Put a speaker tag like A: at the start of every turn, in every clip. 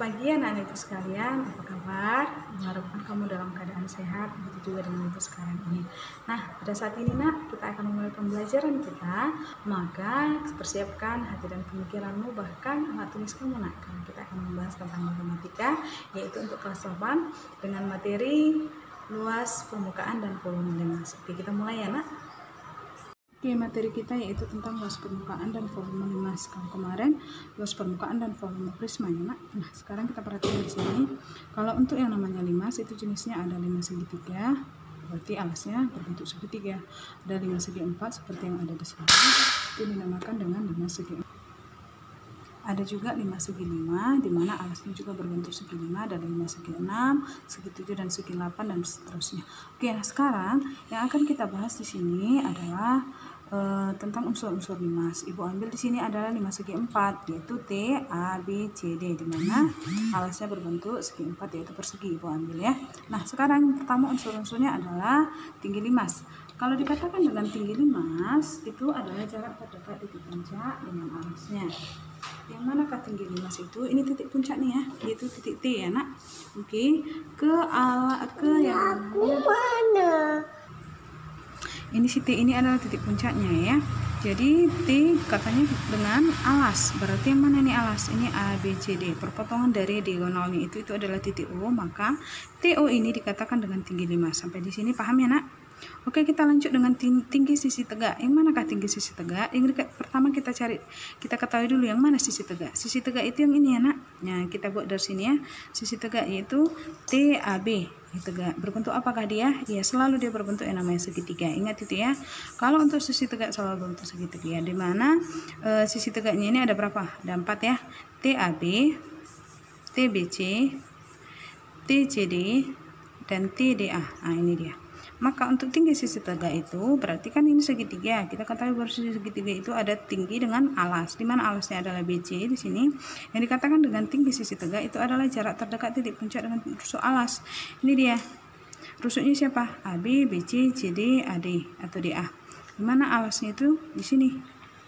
A: pagi anak-anak ibu sekalian, apa kabar? Mengharapkan kamu dalam keadaan sehat, begitu juga dengan ibu sekarang ini. Nah, pada saat ini nak, kita akan memulai pembelajaran kita. Maka persiapkan hati dan pemikiranmu, bahkan alat tulis kamu nak, karena kita akan membahas tentang matematika, yaitu untuk kelas 8 dengan materi luas permukaan dan volume limas. Oke, kita mulai ya nak. Oke, materi kita yaitu tentang luas permukaan dan volume limas. Kalau kemarin luas permukaan dan volume prisma ya nak. Nah, sekarang kita perhatikan di sini. Kalau untuk yang namanya limas itu jenisnya ada limas segitiga, berarti alasnya berbentuk segitiga. Ada limas segi 4 seperti yang ada di sini. Itu dinamakan dengan limas segi 4. Ada juga limas segi 5 di mana alasnya juga berbentuk segi 5, ada limas segi 6, segi 7 dan segi 8 dan seterusnya. Oke, nah sekarang yang akan kita bahas di sini adalah tentang unsur-unsur limas. Ibu ambil di sini adalah limas segi 4 yaitu T, A, B, C, D di mana alasnya berbentuk segi 4 yaitu persegi. Ibu ambil ya. Nah, sekarang pertama unsur-unsurnya adalah tinggi limas. Kalau dikatakan dengan tinggi limas itu adalah jarak terdekat titik puncak dengan alasnya. Yang manakah tinggi limas itu? Ini titik puncak nih ya, yaitu titik T ya nak. Oke, ke yang mana? Ini si T ini adalah titik puncaknya ya. Jadi T katanya dengan alas. Berarti yang mana nih alas? Ini A, B, C, D. Perpotongan dari diagonalnya itu adalah titik O. Maka TO ini dikatakan dengan tinggi limas. Sampai di sini paham ya nak? Oke, kita lanjut dengan tinggi sisi tegak. Yang manakah tinggi sisi tegak? Yang pertama kita ketahui dulu yang mana sisi tegak. Sisi tegak itu yang ini ya nak. Nah, kita buat dari sini ya. Sisi tegak yaitu TAB. Tegak berbentuk apakah dia? Ya, selalu dia berbentuk yang namanya segitiga. Ingat itu ya. Kalau untuk sisi tegak selalu berbentuk segitiga. Di mana sisi tegaknya ini ada berapa? Ada 4 ya. TAB, TBC, TCD, dan TDA. Nah, ini dia. Maka untuk tinggi sisi tegak itu berarti kan ini segitiga. Kita ketahui bahwa sisi segitiga itu ada tinggi dengan alas. Di mana alasnya adalah BC di sini. Yang dikatakan dengan tinggi sisi tegak itu adalah jarak terdekat titik puncak dengan rusuk alas. Ini dia. Rusuknya siapa? AB, BC, CD, AD atau DA. Di mana alasnya itu di sini.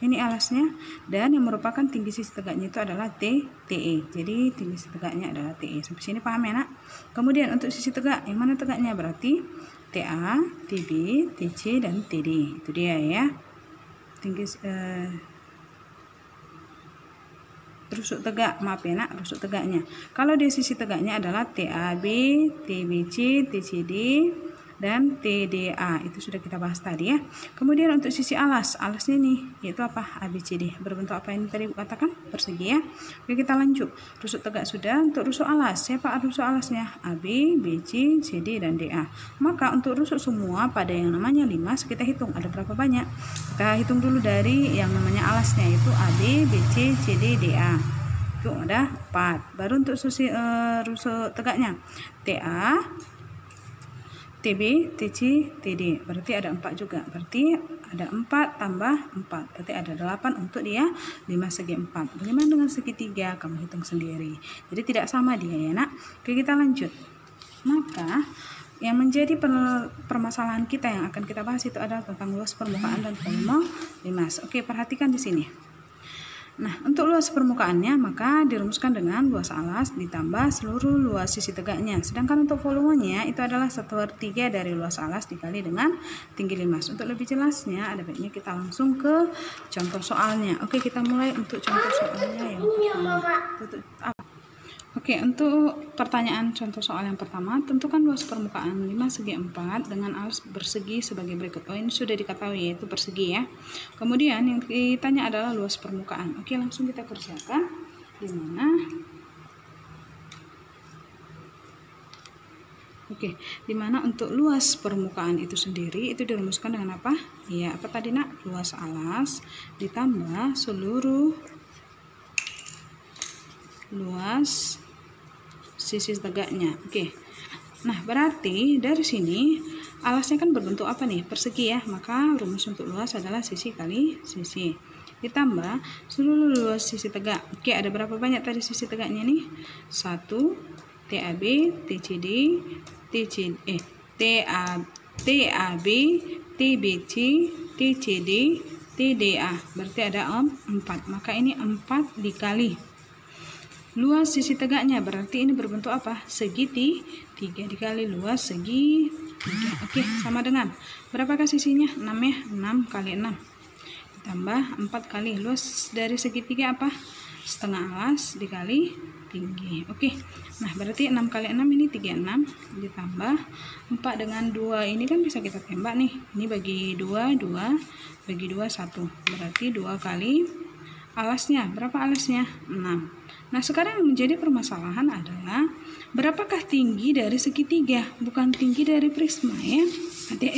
A: Ini alasnya, dan yang merupakan tinggi sisi tegaknya itu adalah TE. Jadi tinggi sisi tegaknya adalah TE. Sampai sini paham ya nak? Kemudian untuk sisi tegak, yang mana tegaknya? Berarti TA, TB, TC, dan TD. Itu dia ya. Tinggi rusuk tegak, maaf ya nak, rusuk tegaknya. Kalau di sisi tegaknya adalah TAB, TBC, TCD, dan TDA. Itu sudah kita bahas tadi ya. Kemudian untuk sisi alasnya ini yaitu apa? ABCD. Berbentuk apa ini tadi katakan? Persegi ya. Oke, kita lanjut. Rusuk tegak sudah. Untuk rusuk alas, siapa rusuk alasnya? AB, BC, CD, dan DA. Maka untuk rusuk semua pada yang namanya limas kita hitung ada berapa banyak. Kita hitung dulu dari yang namanya alasnya yaitu AB, BC, CD, DA. Itu ada 4. Baru untuk sisi rusuk tegaknya TA, TB, TC, TD. Berarti ada 4 juga. Berarti ada 4 tambah 4. Berarti ada 8 untuk dia limas segi 4. Bagaimana dengan segitiga? Kamu hitung sendiri. Jadi tidak sama dia ya nak. Oke, kita lanjut. Maka yang menjadi permasalahan kita yang akan kita bahas itu adalah tentang luas permukaan dan volume limas. Oke, perhatikan di sini. Nah, untuk luas permukaannya maka dirumuskan dengan luas alas ditambah seluruh luas sisi tegaknya. Sedangkan untuk volumenya itu adalah 1/3 dari luas alas dikali dengan tinggi limas. Untuk lebih jelasnya ada baiknya kita langsung ke contoh soalnya. Oke, kita mulai untuk contoh soalnya yang pertama. Oke, untuk pertanyaan contoh soal yang pertama, tentukan luas permukaan limas segi 4 dengan alas bersegi sebagai berikut. Oh, ini sudah diketahui yaitu persegi ya. Kemudian yang ditanya adalah luas permukaan. Oke, langsung kita kerjakan. Di mana? Oke, di mana untuk luas permukaan itu sendiri itu dirumuskan dengan apa? Ya, apa tadi nak? Luas alas ditambah seluruh luas sisi tegaknya. Oke. Nah, berarti dari sini alasnya kan berbentuk apa nih? Persegi ya. Maka rumus untuk luas adalah sisi kali sisi. Ditambah seluruh luas sisi tegak. Oke, ada berapa banyak tadi sisi tegaknya nih? 1 TAB, TCD, TAB, TBC, TCD, TDA. Berarti ada 4. Maka ini 4 dikali luas sisi tegaknya, berarti ini berbentuk apa? Segitiga dikali luas segitiga. Oke, sama dengan berapakah sisinya? 6 ya, 6 kali 6 ditambah 4 kali luas dari segitiga apa? Setengah alas dikali tinggi. Oke, nah berarti 6 kali 6 ini 36 ditambah 4 dengan 2 ini kan bisa kita tembak nih, ini bagi 2 bagi 2 1, berarti 2 kali alasnya, berapa alasnya? 6. Nah sekarang yang menjadi permasalahan adalah berapakah tinggi dari segitiga, bukan tinggi dari prisma ya.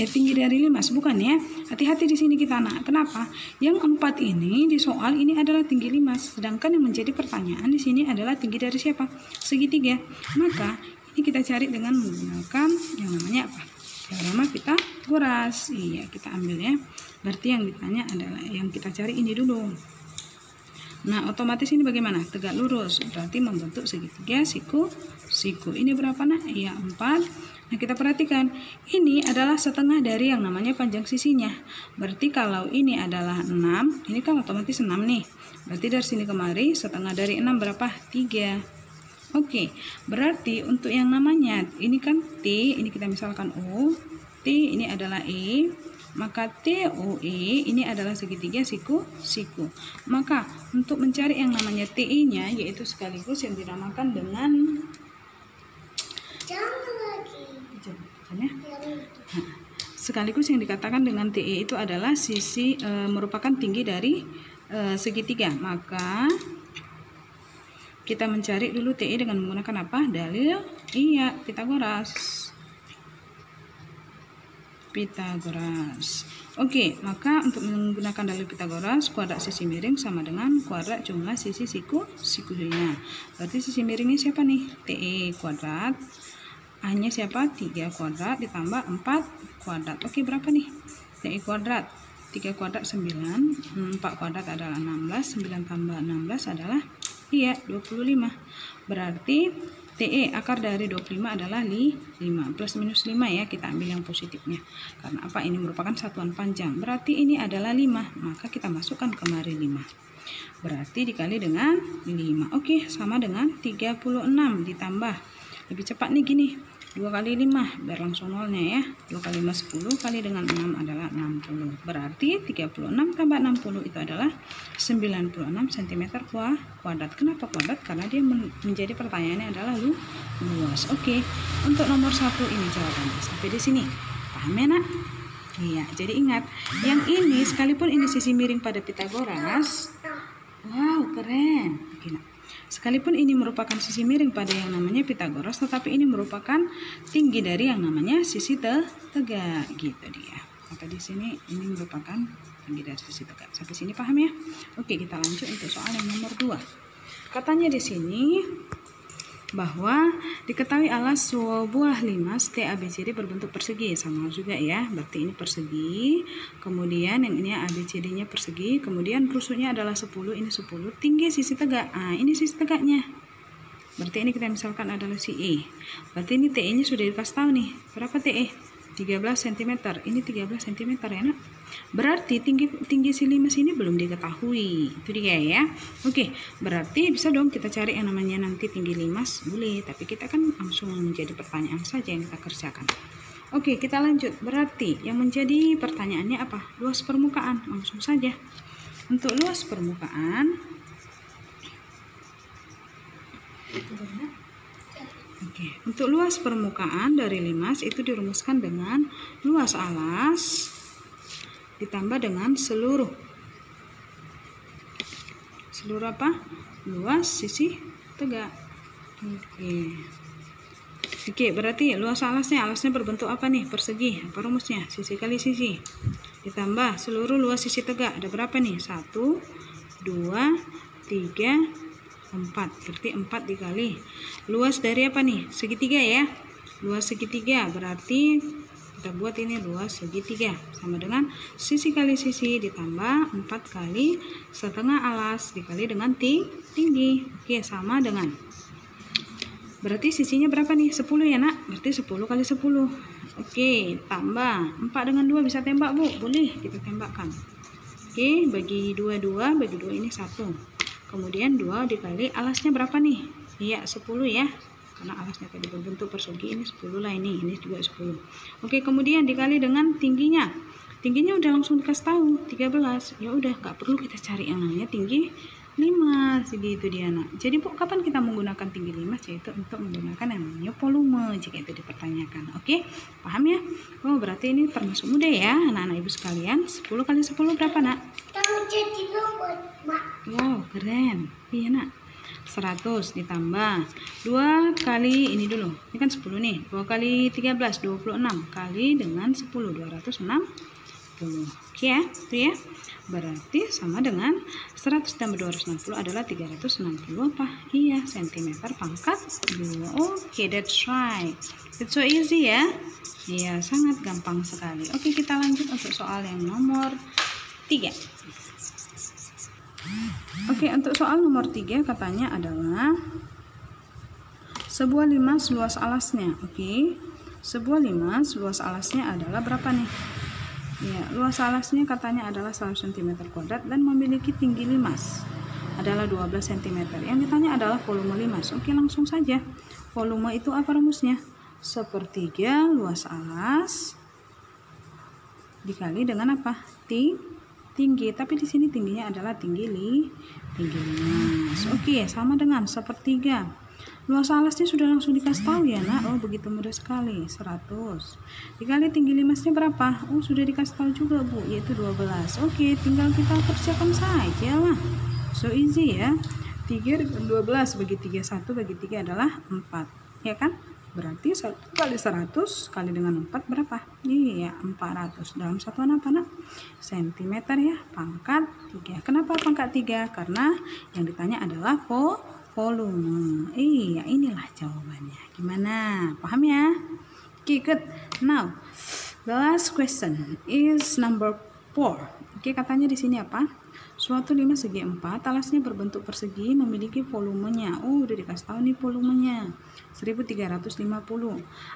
A: Tinggi dari limas, bukan ya. Hati-hati di sini kita nak. Kenapa? Yang 4 ini di soal ini adalah tinggi limas, sedangkan yang menjadi pertanyaan di sini adalah tinggi dari siapa? Segitiga. Maka ini kita cari dengan menggunakan yang namanya apa? Teorema Pitagoras. Iya, kita ambil ya. Berarti yang ditanya adalah yang kita cari ini dulu. Nah, otomatis ini bagaimana? Tegak lurus, berarti membentuk segitiga siku. Ini berapa nak? Iya, 4. Nah, kita perhatikan, ini adalah setengah dari yang namanya panjang sisinya. Berarti kalau ini adalah 6, ini kan otomatis 6 nih. Berarti dari sini kemari, setengah dari 6 berapa? 3. Oke, berarti untuk yang namanya, ini kan T, ini kita misalkan O, T ini adalah E, maka TOE ini adalah segitiga siku. Maka untuk mencari yang namanya TE-nya, yaitu sekaligus yang dinamakan dengan sekaligus yang dikatakan dengan TE itu adalah sisi merupakan tinggi dari segitiga. Maka kita mencari dulu TE dengan menggunakan apa? Dalil Pitagoras. Oke, maka untuk menggunakan dalil Pitagoras, kuadrat sisi miring sama dengan kuadrat jumlah sisi sikunya. Berarti sisi miringnya siapa nih? TE kuadrat. A-nya siapa? 3 kuadrat ditambah 4 kuadrat. Oke, berapa nih? TE kuadrat. 3 kuadrat 9, 4 kuadrat adalah 16, 9 tambah 16 adalah 25. Berarti TE akar dari 25 adalah 5. Plus minus 5 ya, kita ambil yang positifnya. Karena apa? Ini merupakan satuan panjang. Berarti ini adalah 5. Maka kita masukkan kemari 5. Berarti dikali dengan 5. Oke, sama dengan 36 ditambah. Lebih cepat nih gini. 2 kali 5 biar langsung nolnya ya. 2 kali 5 10 kali dengan 6 adalah 60. Berarti 36 tambah 60 itu adalah 96 cm kuadrat. Kenapa kuadrat? Karena dia menjadi pertanyaannya adalah luas. Oke. Untuk nomor 1 ini jawabannya. Sampai di sini. Paham ya nak? Iya, jadi ingat, yang ini sekalipun ini sisi miring pada Pitagoras. Wow, keren. Oke, nak. Sekalipun ini merupakan sisi miring pada yang namanya Pitagoras, tetapi ini merupakan tinggi dari yang namanya sisi tegak, gitu dia. Maka di sini ini merupakan tinggi dari sisi tegak. Sampai sini paham ya? Oke, kita lanjut untuk soal yang nomor 2. Katanya di sini bahwa diketahui alas sebuah limas TABCD berbentuk persegi, sama juga ya, berarti ini persegi, kemudian yang ini ABCD-nya persegi, kemudian rusuknya adalah 10, ini 10, tinggi sisi tegak, ini sisi tegaknya, berarti ini kita misalkan adalah si E, berarti ini TE-nya sudah dikasih tahu nih, berapa TE? 13 cm, ini 13 cm ya nak. Berarti tinggi si limas ini belum diketahui, itu dia ya. Oke, berarti bisa dong kita cari yang namanya nanti tinggi limas, boleh, tapi kita kan langsung menjadi pertanyaan saja yang kita kerjakan. Oke, kita lanjut. Berarti yang menjadi pertanyaannya apa? Luas permukaan, langsung saja. Untuk luas permukaan, oke, untuk luas permukaan dari limas itu dirumuskan dengan luas alas ditambah dengan seluruh apa? Luas sisi tegak. Oke, berarti luas alasnya berbentuk apa nih? Persegi. Apa rumusnya? Sisi kali sisi ditambah seluruh luas sisi tegak. Ada berapa nih? 1, 2, 3, 4, berarti 4 dikali luas dari apa nih? Segitiga ya. Luas segitiga berarti kita buat ini luas segitiga sama dengan sisi kali sisi ditambah 4 kali setengah alas dikali dengan tinggi. Oke, sama dengan, berarti sisinya berapa nih? 10 ya nak, berarti 10 kali 10. Oke, tambah 4 dengan 2 bisa tembak bu? Boleh, kita tembakkan. Oke, bagi 2 bagi 2 ini 1. Kemudian 2 dikali alasnya berapa nih? Iya 10 ya, karena alasnya tadi berbentuk persegi, ini 10 lah, ini juga 10. Oke, kemudian dikali dengan tingginya. Tingginya udah langsung dikasih tahu 13. Ya udah, nggak perlu kita cari yang namanya tinggi 5, segitu dia nak. Jadi Bu, kapan kita menggunakan tinggi 5? Yaitu untuk menggunakan yang namanya volume jika itu dipertanyakan. Oke, paham ya? Oh, berarti ini termasuk mudah ya anak-anak ibu sekalian. 10 kali 10 berapa nak?
B: Jadi robot, Mak.
A: Wow, keren. Iya nak. 100 ditambah 2 kali ini dulu. Ini kan 10 nih. 2 kali 13 26 kali dengan 10 260. Oke ya, itu ya. Berarti sama dengan 100 tambah 260 adalah 360 apa? Iya, cm pangkat 2. Oke, that's right. It's so easy ya. Iya, sangat gampang sekali. Oke, kita lanjut untuk soal yang nomor 3. Oke, untuk soal nomor 3 katanya adalah sebuah limas luas alasnya. Oke, sebuah limas luas alasnya adalah berapa nih? Ya, luas alasnya katanya adalah 100 cm kuadrat dan memiliki tinggi limas adalah 12 cm. Yang ditanya adalah volume limas. Oke, langsung saja. Volume itu apa rumusnya? Sepertiga luas alas dikali dengan apa? Tinggi. Tapi di sini tingginya adalah tinggi limas. Oke, sama dengan sepertiga. Luas alasnya sudah langsung dikasih tahu ya nak. Oh, begitu mudah sekali. 100 dikali tinggi limasnya berapa? Oh, sudah dikasih tahu juga Bu, yaitu 12. Oke, tinggal kita kerjakan saja lah. So easy ya. 3 dengan 12 bagi 3, 1 bagi 3 adalah 4, ya kan? Berarti 1 kali 100 kali dengan 4 berapa? Iya, 400. Dalam satuan apa nak? Sentimeter ya, pangkat 3. Kenapa pangkat 3? Karena yang ditanya adalah volume. Iya, inilah jawabannya. Gimana? Paham ya? Okay, good. Now, the last question is number 4. Oke, katanya di sini apa? Suatu limas segi 4, alasnya berbentuk persegi, memiliki volumenya. Oh, udah dikasih tahu nih volumenya. 1350.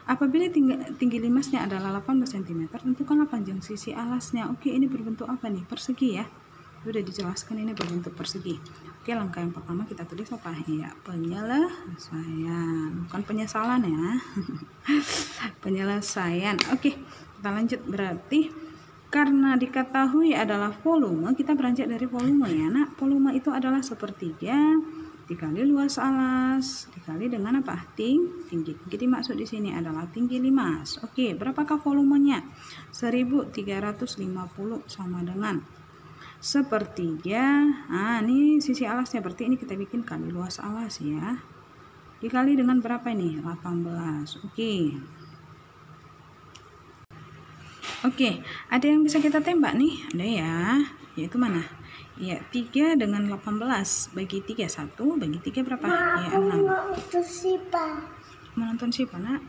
A: Apabila tinggi limasnya adalah 18 cm, tentukanlah panjang sisi alasnya. Oke, ini berbentuk apa nih? Persegi ya. Sudah dijelaskan ini berbentuk persegi. Oke, langkah yang pertama kita tulis apa? Ya, penyelesaian. Bukan penyesalan ya. Penyelesaian. Oke, kita lanjut. Berarti karena diketahui adalah volume, kita beranjak dari volume ya nak. Volume itu adalah sepertiga dikali luas alas dikali dengan apa? Tinggi. Jadi maksud di sini adalah tinggi limas. Oke, berapakah volumenya? 1350 sama dengan sepertiga. Nah, ini sisi alasnya, berarti ini kita bikin kali luas alas ya. Dikali dengan berapa ini? 18. Oke, ada yang bisa kita tembak nih? Ada ya. Yaitu mana? Ya, 3 dengan 18 bagi 3, 1 bagi 3 berapa? Ya, 6. Mau nonton Sipa, nak?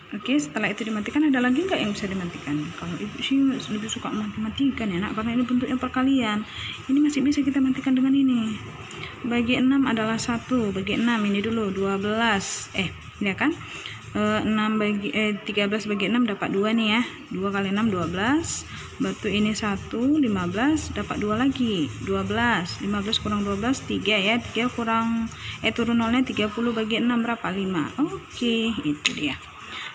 A: Oke, setelah itu dimatikan, ada lagi nggak yang bisa dimatikan? Kalau ibu sih lebih suka matikan ya nak, karena ini bentuknya perkalian. Ini masih bisa kita matikan dengan ini. Bagi 6 adalah 1, bagi 6 ini dulu 12. Ini kan? 13 bagi 6 dapat 2 nih ya. 2 kali 6 12. Batu ini 1, 15 dapat 2 lagi. 12. 15 kurang 12 3 ya. 3 kurang turun nolnya 30 bagi 6 berapa? 5. Oke, itu dia.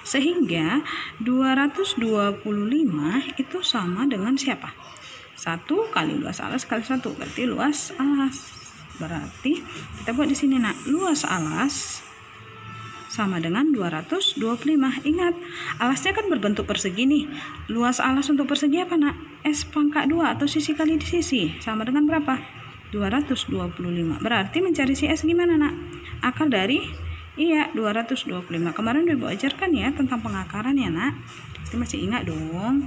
A: Sehingga 225 itu sama dengan siapa? 1 kali luas alas kali 1, berarti luas alas. Berarti kita buat di sini nak, luas alas sama dengan 225. Ingat, alasnya kan berbentuk persegi nih. Luas alas untuk persegi apa nak? S pangkat 2 atau sisi kali sisi. Sama dengan berapa? 225. Berarti mencari si S gimana nak? Akar dari 225. Kemarin udah Ibu ajarkan ya tentang pengakaran ya nak. Pasti masih ingat dong.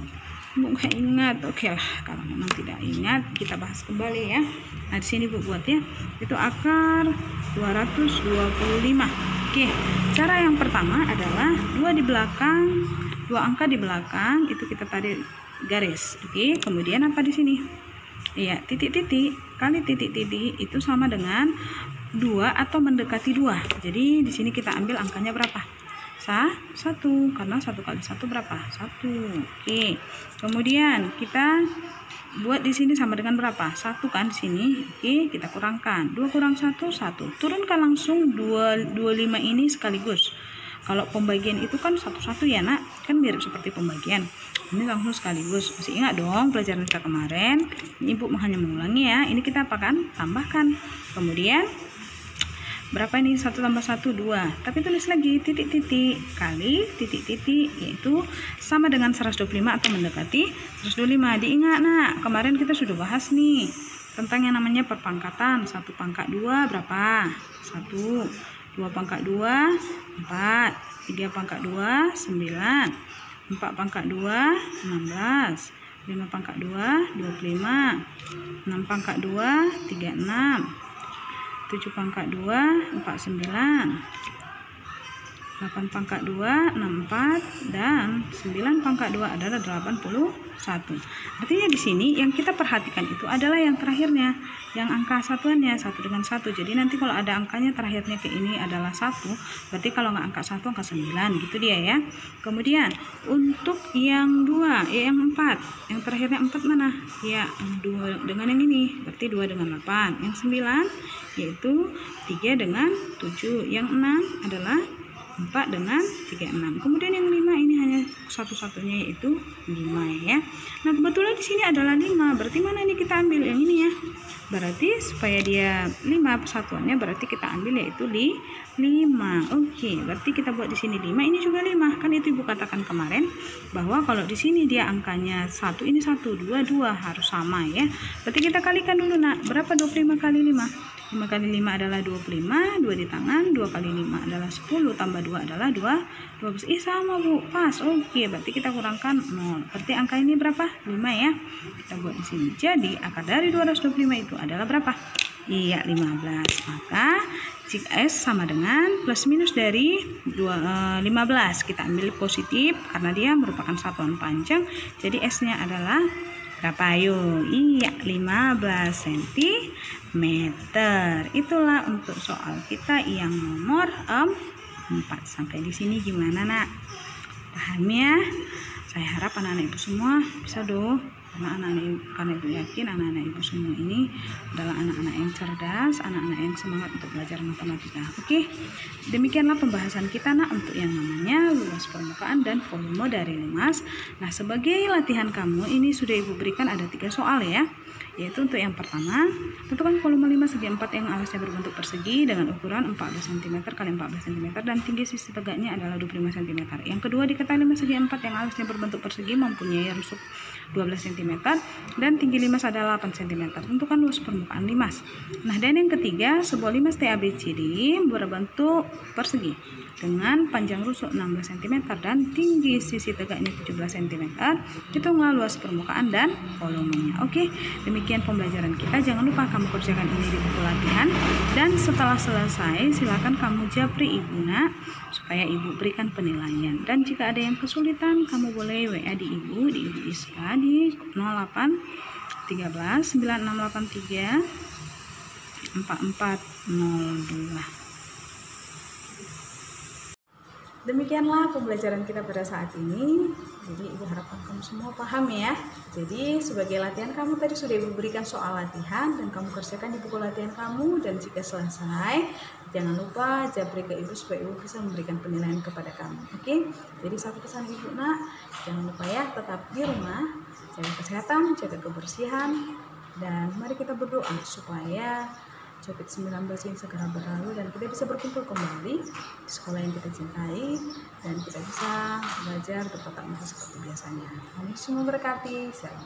A: Bu nggak ingat, oke lah. Kalau memang tidak ingat, kita bahas kembali ya. Nah di sini Bu buat ya. Itu akar 225. Oke, cara yang pertama adalah 2 di belakang, 2 angka di belakang itu kita tarik garis. Oke, kemudian apa di sini? Iya, titik-titik kali titik-titik itu sama dengan 2 atau mendekati 2. Jadi di sini kita ambil angkanya berapa? 1 karena 1 kali 1 berapa? 1. Oke. Kemudian kita buat di sini sama dengan berapa? 1 kan di sini. Oke, kita kurangkan. 2 kurang 1, 1. Turunkan langsung 25 ini sekaligus. Kalau pembagian itu kan satu-satu ya nak, kan mirip seperti pembagian. Ini langsung sekaligus. Masih ingat dong pelajaran kita kemarin? Ibu hanya mengulangi ya. Ini kita apakan? Tambahkan. Kemudian berapa ini? 1 tambah 1, 2. Tapi tulis lagi titik-titik kali titik-titik, yaitu sama dengan 125 atau mendekati 125. Diingat nak, kemarin kita sudah bahas nih tentang yang namanya perpangkatan. 1 pangkat 2 berapa? 1. 2 pangkat 2 4. 3 pangkat 2 9. 4 pangkat 2 16. 5 pangkat 2 25. 6 pangkat 2 36. 7 pangkat 2 49. 8 pangkat 2 64 dan 9 pangkat 2 adalah 81. Artinya di sini yang kita perhatikan itu adalah yang terakhirnya, yang angka satuannya 1 dengan 1. Jadi nanti kalau ada angkanya terakhirnya ke ini adalah 1, berarti kalau nggak angka 1 angka 9 gitu dia ya. Kemudian untuk yang 2, yang 4, yang terakhirnya 4 mana? Ya, 2 dengan yang ini, berarti 2 dengan 8. Yang 9 yaitu 3 dengan 7. Yang 6 adalah 4 dengan 36. Kemudian yang 5 ini hanya satu-satunya yaitu 5 ya. Nah, kebetulan di sini adalah 5. Berarti mana nih kita ambil? Yang ini ya. Berarti supaya dia 5 persatuannya berarti kita ambil yaitu 5. Oke, berarti kita buat di sini 5, ini juga 5. Kan itu Ibu katakan kemarin bahwa kalau di sini dia angkanya 1, ini 1, 2, 2 harus sama ya. Berarti kita kalikan dulu nak. Berapa 25 kali 5? 5 kali 5 adalah 25, 2 di tangan, 2 kali 5 adalah 10, tambah 2 adalah 12. Sama Bu, pas. Oke, berarti kita kurangkan 0. Berarti angka ini berapa? 5 ya. Kita buat di sini. Jadi, akar dari 225 itu adalah berapa? Iya, 15. Maka, jika S sama dengan plus minus dari 15. Kita ambil positif karena dia merupakan satuan panjang. Jadi, S-nya adalah berapa? Ayo, iya 15 cm. Itulah untuk soal kita yang nomor 4. Sampai di sini gimana nak? Paham ya? Saya harap anak-anak ibu semua bisa dong. Karena ibu yakin anak-anak ibu semua ini adalah anak-anak yang cerdas, anak-anak yang semangat untuk belajar matematika. Oke, demikianlah pembahasan kita nak untuk yang namanya luas permukaan dan volume dari luas. Nah, sebagai latihan kamu ini sudah ibu berikan ada 3 soal ya. Yaitu untuk yang pertama, tentukan volume 5 segi 4 yang alasnya berbentuk persegi dengan ukuran 14 cm kali 14 cm dan tinggi sisi tegaknya adalah 25 cm. Yang kedua, diketahui 5 segi 4 yang alasnya berbentuk persegi mempunyai rusuk 12 cm dan tinggi limas adalah 8 cm. Tentukan luas permukaan limas. Nah, dan yang ketiga, sebuah limas TABCD berbentuk persegi dengan panjang rusuk 16 cm dan tinggi sisi tegaknya 17 cm. Hitunglah luas permukaan dan volumenya. Oke, demikian pembelajaran kita. Jangan lupa kamu kerjakan ini di buku latihan dan setelah selesai silakan kamu japri ibu nak supaya ibu berikan penilaian. Dan jika ada yang kesulitan kamu boleh WA di ibu Iska di 0813 9683 4402. Demikianlah pembelajaran kita pada saat ini. Jadi ibu harapkan kamu semua paham ya. Jadi sebagai latihan kamu tadi sudah ibu berikan soal latihan dan kamu kerjakan di buku latihan kamu. Dan jika selesai jangan lupa japri ke ibu supaya ibu bisa memberikan penilaian kepada kamu. Oke. Jadi satu pesan ibu nak, jangan lupa ya tetap di rumah, jaga kesehatan, jaga kebersihan, dan mari kita berdoa supaya COVID-19 ini segera berlalu dan kita bisa berkumpul kembali di sekolah yang kita cintai dan kita bisa belajar bertatap muka seperti biasanya. Amin. Semua berkati. Shalom.